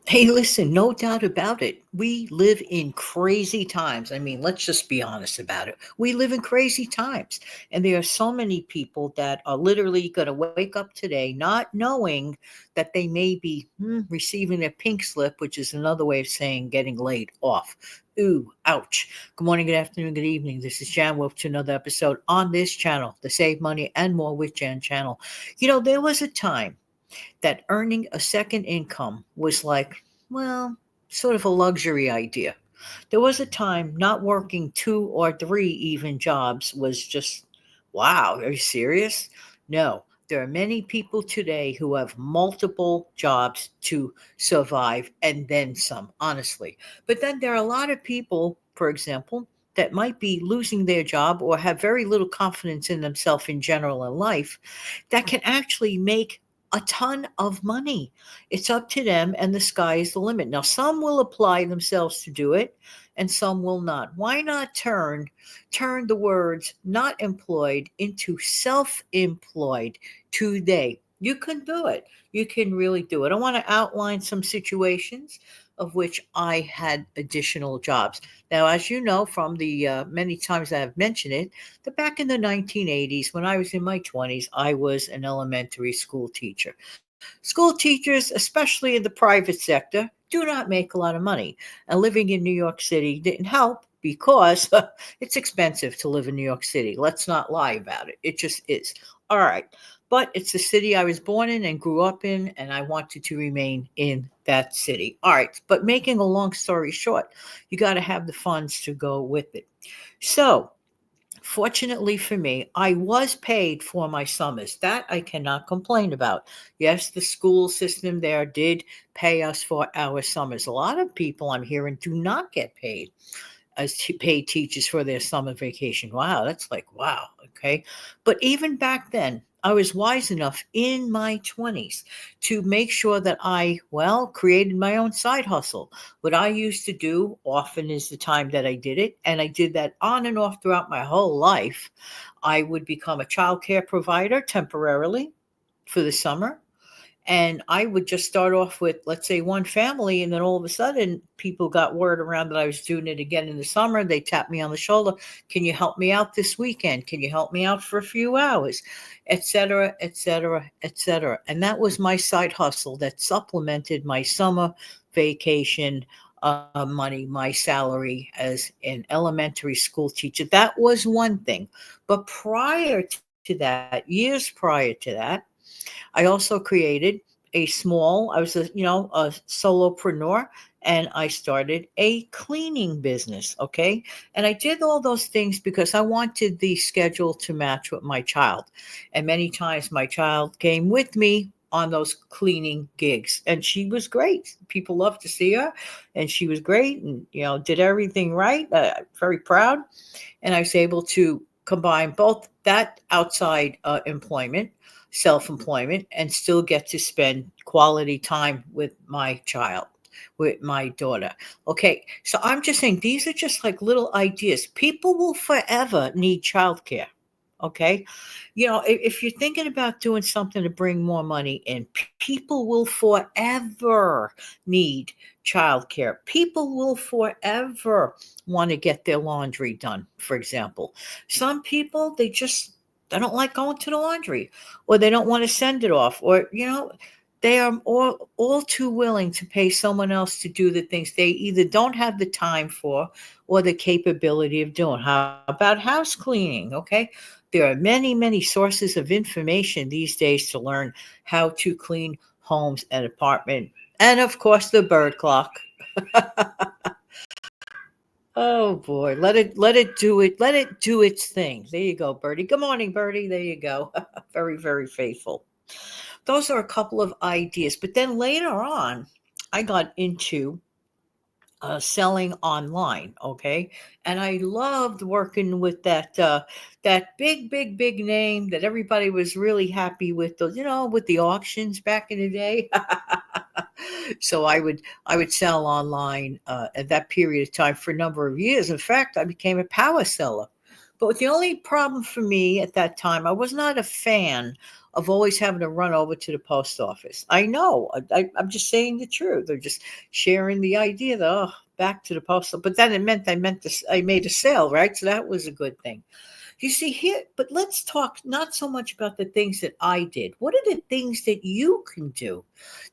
Hey, listen, no doubt about it. We live in crazy times. I mean, let's just be honest about it. We live in crazy times. And there are so many people that are literally going to wake up today not knowing that they may be receiving a pink slip, which is another way of saying getting laid off. Ooh, ouch. Good morning, good afternoon, good evening. This is Jan. Welcome to another episode on this channel, the Save Money and More with Jan channel. There was a time that earning a second income was like, well, sort of a luxury idea. There was a time not working two or three even jobs was just, wow, are you serious? No. There are many people today who have multiple jobs to survive and then some, honestly. But then there are a lot of people, for example, that might be losing their job or have very little confidence in themselves in general in life that can actually make a ton of money. It's up to them, and the sky is the limit. Now, some will apply themselves to do it, and some will not. Why not turn the words not employed into self-employed today? You can do it. You can really do it. I want to outline some situations of which I had additional jobs. Now, as you know from the many times I have mentioned it, that back in the 1980s, when I was in my 20s, I was an elementary school teacher. School teachers, especially in the private sector, do not make a lot of money. And living in New York City didn't help because it's expensive to live in New York City. Let's not lie about it. It just is. All right. But it's the city I was born in and grew up in, and I wanted to remain in that city. All right. But making a long story short, you got to have the funds to go with it. So, fortunately for me, I was paid for my summers. That I cannot complain about. Yes, the school system there did pay us for our summers. A lot of people I'm hearing do not get paid as paid teachers for their summer vacation. Wow, that's like, wow, okay. But even back then, I was wise enough in my 20s to make sure that I, well, created my own side hustle. What I used to do often is the time that I did it, and I did that on and off throughout my whole life. I would become a child care provider temporarily for the summer, and I would just start off with, let's say, one family, and then all of a sudden, people got word around that I was doing it again in the summer. They tapped me on the shoulder. Can you help me out this weekend? Can you help me out for a few hours? Etc., etc., etc. And that was my side hustle that supplemented my summer vacation money, my salary as an elementary school teacher. That was one thing. But prior to that, years prior to that, I also created I was a solopreneur, and I started a cleaning business. Okay. And I did all those things because I wanted the schedule to match with my child. And many times my child came with me on those cleaning gigs, and she was great. People loved to see her, and she was great, and did everything right. Very proud. And I was able to combine both that outside employment, self employment, and still get to spend quality time with my child, with my daughter. Okay, so I'm just saying these are just like little ideas. People will forever need childcare. Okay, if you're thinking about doing something to bring more money in, people will forever need childcare. People will forever want to get their laundry done, for example. Some people, they don't like going to the laundry, or they don't want to send it off, or they are all too willing to pay someone else to do the things they either don't have the time for or the capability of doing. How about house cleaning? Okay. There are many, many sources of information these days to learn how to clean homes and apartment. And of course, the bird clock. Oh boy, let it do its thing. There you go, Birdie. Good morning, Birdie. There you go. Very, very faithful. Those are a couple of ideas. But then later on, I got into selling online. Okay, and I loved working with that big name that everybody was really happy with. Those, with the auctions back in the day. So I would sell online at that period of time for a number of years. In fact, I became a power seller. But the only problem for me at that time, I was not a fan of always having to run over to the post office. I know. I'm just saying the truth. They're just sharing the idea that, oh, back to the post office. But then I made a sale, right? So that was a good thing. You see here, but let's talk not so much about the things that I did. What are the things that you can do?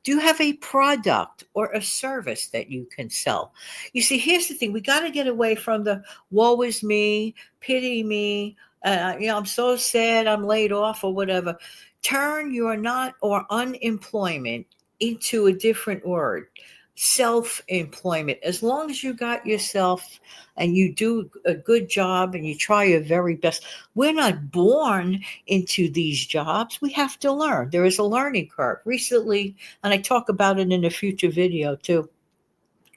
Do you have a product or a service that you can sell? You see, here's the thing: we got to get away from the "woe is me," "pity me." I'm so sad, I'm laid off or whatever. Turn your not or unemployment into a different word: self-employment. As long as you got yourself and you do a good job and you try your very best. We're not born into these jobs. We have to learn. There is a learning curve. Recently, and I talk about it in a future video too.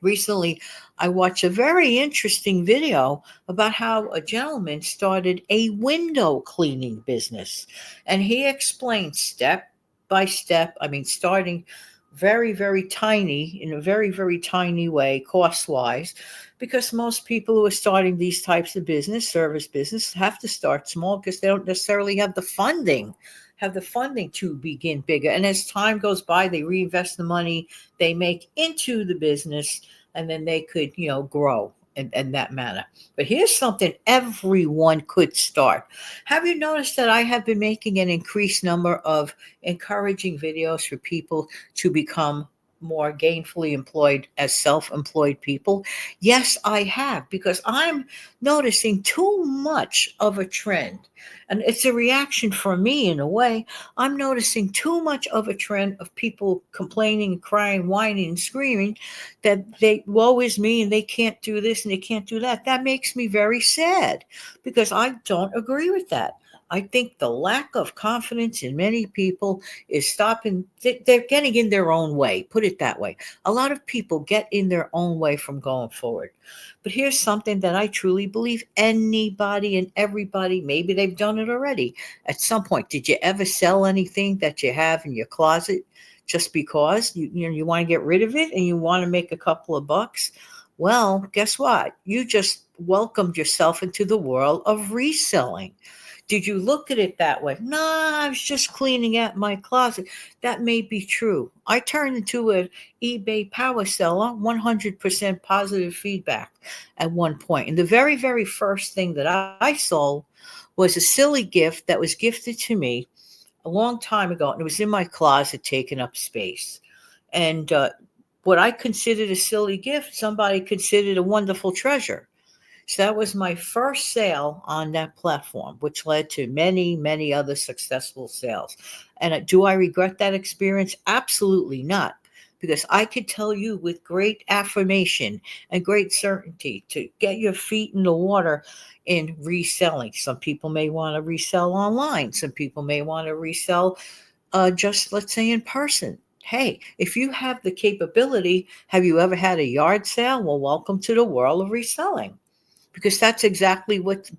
Recently, I watched a very interesting video about how a gentleman started a window cleaning business. And he explained step by step, I mean, starting very, very tiny, in a very, very tiny way, cost wise, because most people who are starting these types of business, service business, have to start small because they don't necessarily have the funding to begin bigger. And as time goes by, they reinvest the money they make into the business, and then they could, grow in that manner. But here's something everyone could start. Have you noticed that I have been making an increased number of encouraging videos for people to become more gainfully employed as self-employed people? Yes, I have, because I'm noticing too much of a trend. And it's a reaction from me in a way. I'm noticing too much of a trend of people complaining, crying, whining, and screaming that they woe is me and they can't do this and they can't do that. That makes me very sad because I don't agree with that. I think the lack of confidence in many people is stopping, they're getting in their own way, put it that way. A lot of people get in their own way from going forward. But here's something that I truly believe: anybody and everybody, maybe they've done it already at some point. Did you ever sell anything that you have in your closet just because you want to get rid of it and you want to make a couple of bucks? Well, guess what? You just welcomed yourself into the world of reselling. Did you look at it that way? No, I was just cleaning out my closet. That may be true. I turned into an eBay power seller, 100% positive feedback at one point. And the very, very first thing that I sold was a silly gift that was gifted to me a long time ago. And it was in my closet, taking up space. And what I considered a silly gift, somebody considered a wonderful treasure. So that was my first sale on that platform, which led to many, many other successful sales. And do I regret that experience? Absolutely not. Because I could tell you with great affirmation and great certainty to get your feet in the water in reselling. Some people may want to resell online. Some people may want to resell just, let's say, in person. Hey, if you have the capability, have you ever had a yard sale? Well, welcome to the world of reselling, because that's exactly what's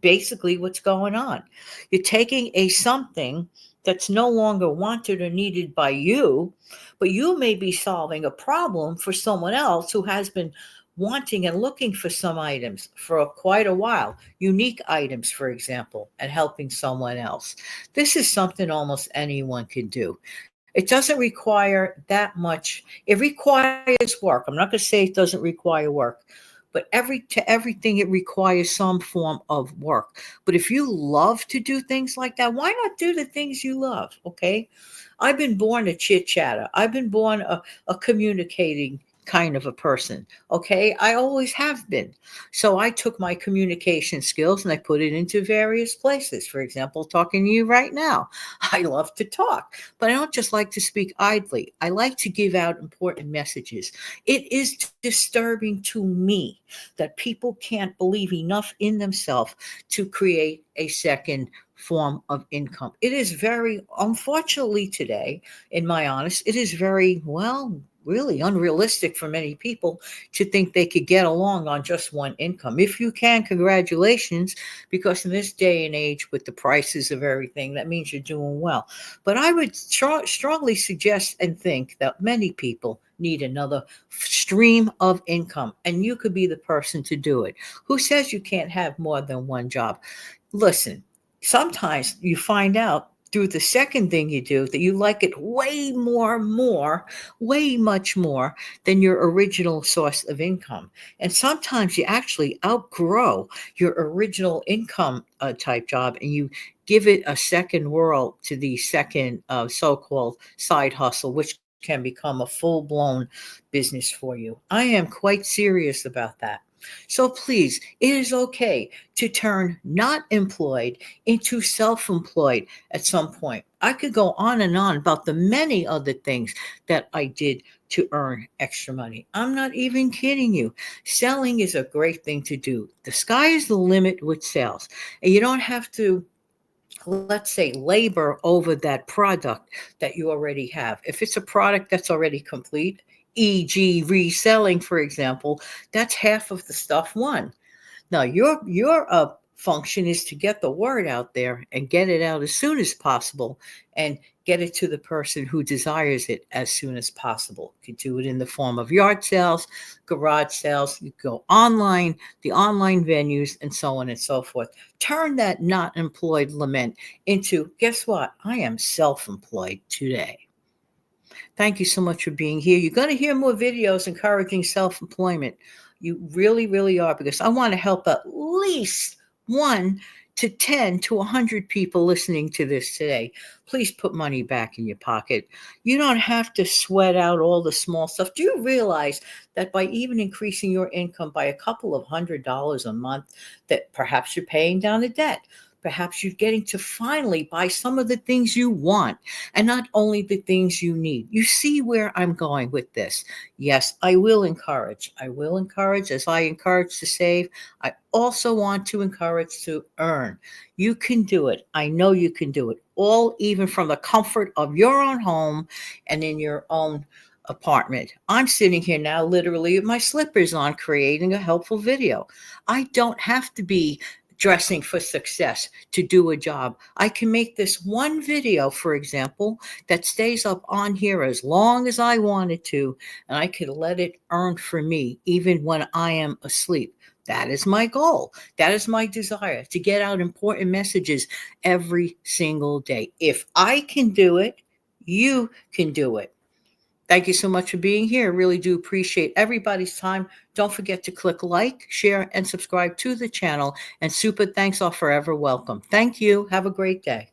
going on. You're taking a something that's no longer wanted or needed by you, but you may be solving a problem for someone else who has been wanting and looking for some items for quite a while, unique items, for example, and helping someone else. This is something almost anyone can do. It doesn't require that much. It requires work. I'm not going to say it doesn't require work, but everything it requires some form of work. But if you love to do things like that, why not do the things you love? Okay. I've been born a chit chatter. I've been born a communicating kind of a person. Okay. I always have been. So I took my communication skills and I put it into various places. For example, talking to you right now. I love to talk, but I don't just like to speak idly. I like to give out important messages. It is disturbing to me that people can't believe enough in themselves to create a second form of income. It is very, unfortunately, today, in my honest, it is very, well, really unrealistic for many people to think they could get along on just one income. If you can, congratulations, because in this day and age, with the prices of everything, that means you're doing well. But I would strongly suggest and think that many people need another stream of income, and you could be the person to do it. Who says you can't have more than one job? Listen, sometimes you find out do the second thing you do, that you like it way much more than your original source of income. And sometimes you actually outgrow your original income type job, and you give it a second whirl to the second so-called side hustle, which can become a full-blown business for you. I am quite serious about that. So please, it is okay to turn not employed into self employed at some point. I could go on and on about the many other things that I did to earn extra money. I'm not even kidding you. Selling is a great thing to do. The sky is the limit with sales, and you don't have to, let's say, labor over that product that you already have. If it's a product that's already complete, e.g., reselling, for example, that's half of the stuff won. Now, your function is to get the word out there and get it out as soon as possible, and get it to the person who desires it as soon as possible. You could do it in the form of yard sales, garage sales. You go online, the online venues, and so on and so forth. Turn that not employed lament into, guess what? I am self-employed today. Thank you so much for being here. You're going to hear more videos encouraging self employment. You really, really are, because I want to help at least 1 to 10 to 100 people listening to this today. Please put money back in your pocket. You don't have to sweat out all the small stuff. Do you realize that by even increasing your income by a couple of $100 a month, that perhaps you're paying down the debt? Perhaps you're getting to finally buy some of the things you want, and not only the things you need. You see where I'm going with this. Yes, I will encourage. I will encourage, as I encourage to save. I also want to encourage to earn. You can do it. I know you can do it. All even from the comfort of your own home and in your own apartment. I'm sitting here now, literally with my slippers on, creating a helpful video. I don't have to be dressing for success to do a job. I can make this one video, for example, that stays up on here as long as I wanted to, and I can let it earn for me even when I am asleep. That is my goal. That is my desire, to get out important messages every single day. If I can do it, you can do it. Thank you so much for being here. I really do appreciate everybody's time. Don't forget to click like, share, and subscribe to the channel. And super thanks are forever welcome. Thank you. Have a great day.